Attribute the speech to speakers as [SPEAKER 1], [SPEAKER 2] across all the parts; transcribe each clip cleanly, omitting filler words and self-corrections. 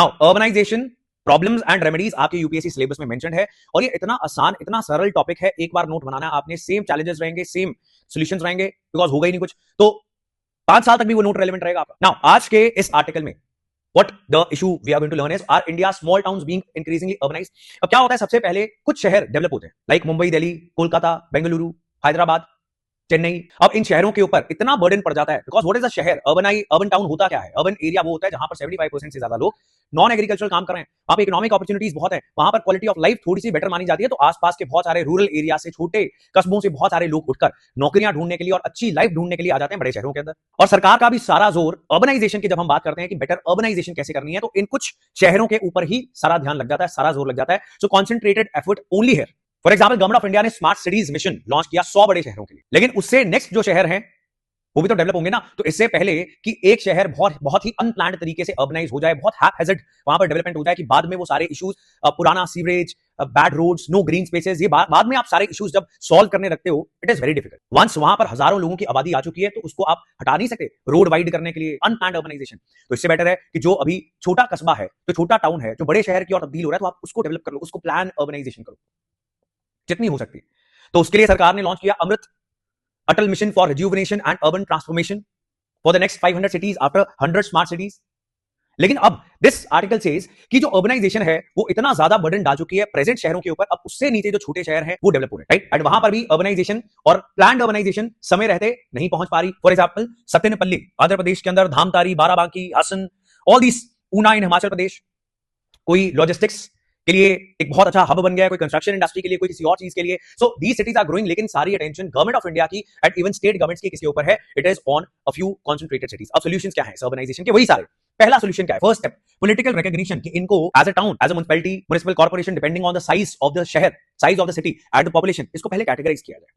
[SPEAKER 1] Now urbanization problems and remedies आपके UPSC syllabus में mention है और ये इतना आसान इतना सरल टॉपिक है, एक बार नोट बनाना आपने, सेम चैलेंजेस रहेंगे, सेम सॉल्यूशंस रहेंगे, बिकॉज होगा ही नहीं कुछ, तो 5 साल तक भी वो नोट रेलेवेंट रहेगा आपका। नाउ आज के इस आर्टिकल में what the issue we are going to learn is, are India's small towns being increasingly urbanized? अब क्या होता है, सबसे पहले कुछ शहर डेवलप होते हैं, लाइक मुंबई, दिल्ली, कोलकाता, बेंगलुरु, हैदराबाद, चेन्नई। अब इन शहरों के ऊपर इतना बर्डन पड़ जाता है, बिकॉज व्हाट इज द शहर, अर्बन टाउन होता क्या है, अर्बन एरिया वो होता है जहां पर 75% से ज्यादा लोग नॉन एग्रीकल्चरल काम कर रहे हैं, वहां पे इकोनॉमिक अपॉर्चुनिटीज बहुत है, वहां पर क्वालिटी ऑफ लाइफ थोड़ी सी बेटर मानी जाती है, तो आसपास के बहुत सारे रूरल एरिया से, छोटे कस्बों से बहुत सारे लोग उठकर नौकरियां ढूंढने के लिए और अच्छी लाइफ ढूंढने के लिए आ जाते हैं बड़े शहरों के अंदर। और सरकार का भी सारा जोर अर्बनाइजेशन की, जब हम बात करते हैं कि बेटर अर्बनाइजेशन कैसे करनी है, तो इन कुछ शहरों के ऊपर ही सारा ध्यान लग जाता है, सारा जोर लग जाता है। So concentrated effort only here. For example, government of India ने स्मार्ट सिटीज मिशन लॉन्च किया 100 बड़े शहरों के लिए, लेकिन उससे नेक्स्ट जो शहर हैं वो भी तो डेवलप होंगे ना। तो इससे पहले कि एक शहर बहुत ही अनप्लान्ड तरीके से अर्बनाइज हो जाए, बहुत हैज़ार्ड वहां पर डेवलपमेंट हो जाए, कि बाद में वो सारे इश्यूज, पुराना sewerage, bad roads, no green spaces, ये बाद में आप सारे इश्यूज जब सॉल्व करने रखते हो, it is very difficult. Once वहां पर हजारों लोगों की आबादी आ चुकी है, तो उसको आप हटा नहीं सकते रोड वाइड करने के लिए, अनप्लान्ड अर्बनाइजेशन। तो इससे बेटर है कि जो अभी छोटा कस्बा है, जो छोटा टाउन है, जो बड़े शहर की ओर तब्दील हो रहा है, तो आप उसको डेवलप कर लो, उसको प्लान अर्बनाइजेशन करो जितनी हो सकती है। तो उसके लिए सरकार ने लॉन्च किया AMRUT Atal mission for rejuvenation and urban transformation for the next 500 cities after 100 smart cities. लेकिन अब दिस आर्टिकल सेज कि जो अर्बनाइजेशन है वो इतना ज्यादा बर्डन डाल चुकी है प्रेजेंट शहरों के ऊपर, अब उससे नीचे जो छोटे शहर हैं वो डेवलप हो रहे हैं, राइट? एंड वहां पर भी अर्बनाइजेशन और प्लान्ड अर्बनाइजेशन समय रहते नहीं पहुंच पा रही। फॉर एग्जांपल, सत्यनपल्ली आंध्र प्रदेश के अंदर, धामतारी, बाराबांकी, हसन, ऑल दिस, ऊना इन हिमाचल प्रदेश, कोई लॉजिस्टिक्स के लिए एक बहुत अच्छा हब बन गया है, कोई कंस्ट्रक्शन इंडस्ट्री के लिए, कोई किसी और चीज के लिए। सो दीस सिटीज आर ग्रोइंग, लेकिन सारी अटेंशन गवर्नमेंट ऑफ इंडिया की एंड इवन स्टेट गवर्नमेंट्स की किसके ऊपर है? It is on a few concentrated cities. अब सॉल्यूशंस क्या है अर्बनाइजेशन के? वही सारे। पहला सॉल्यूशन क्या है? फर्स्ट स्टेप, पॉलिटिकल रिकॉग्निशन, कि इनको as a town, as a municipality, municipal corporation, depending on the size of the शहर, size of the city and the population, इसको पहले कैटेगराइज किया जाए।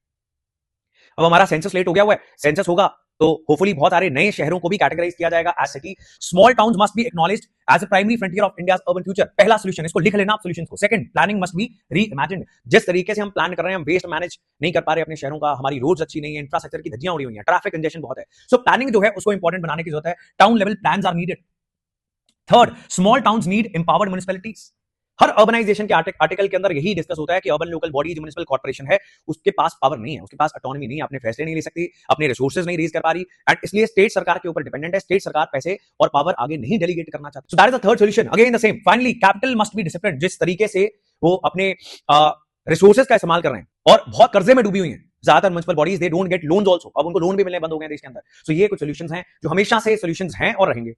[SPEAKER 1] अब हमारा सेंसस लेट हो गया हुआ है, सेंसस होगा तो होपफुली बहुत सारे नए शहरों को भी कैटेगराइज किया जाएगा as city. Small towns must be acknowledged as a primary frontier of India's urban future. पहला सॉल्यूशन, इसको लिख लेना आप सॉल्यूशंस को। Second, planning must be reimagined. जिस तरीके से हम प्लान कर रहे हैं, हम वेस्ट मैनेज नहीं कर पा रहे अपने शहरों का, हमारी रोड्स अच्छी नहीं है, इंफ्रास्ट्रक्चर की धज्जियां उड़ी हुई हैं, ट्रैफिक कंजेशन बहुत है। सो प्लानिंग जो है उसको इंपॉर्टेंट बनाने की जरूरत है। Town level plans are needed. Third, small towns need empowered municipalities. हर अर्बनाइजेशन के आर्टिकल के अंदर यही डिस्कस होता है कि अर्बन लोकल बॉडी, जो म्युनिसिपल कॉर्पोरेशन है, उसके पास पावर नहीं है, उसके पास ऑटोनॉमी नहीं है, अपने फैसले नहीं ले सकती, अपने रिसोर्सेज नहीं रेज कर पा रही, एंड इसलिए स्टेट सरकार के ऊपर डिपेंडेंट है। स्टेट सरकार पैसे और पावर आगे नहीं डेलीगेट करना चाहती। So that is the third solution, again the same. Finally, capital must be disciplined. जिस तरीके से वो अपने रिसोर्सेज का इस्तेमाल कर रहे हैं और बहुत कर्जे में डूबी हुई हैं ज्यादातर municipal bodies, they don't get loans also. अब उनको लोन भी मिलने बंद हो गए देश के अंदर। सो ये कुछ सॉल्यूशंस हैं जो हमेशा से सॉल्यूशंस हैं और रहेंगे।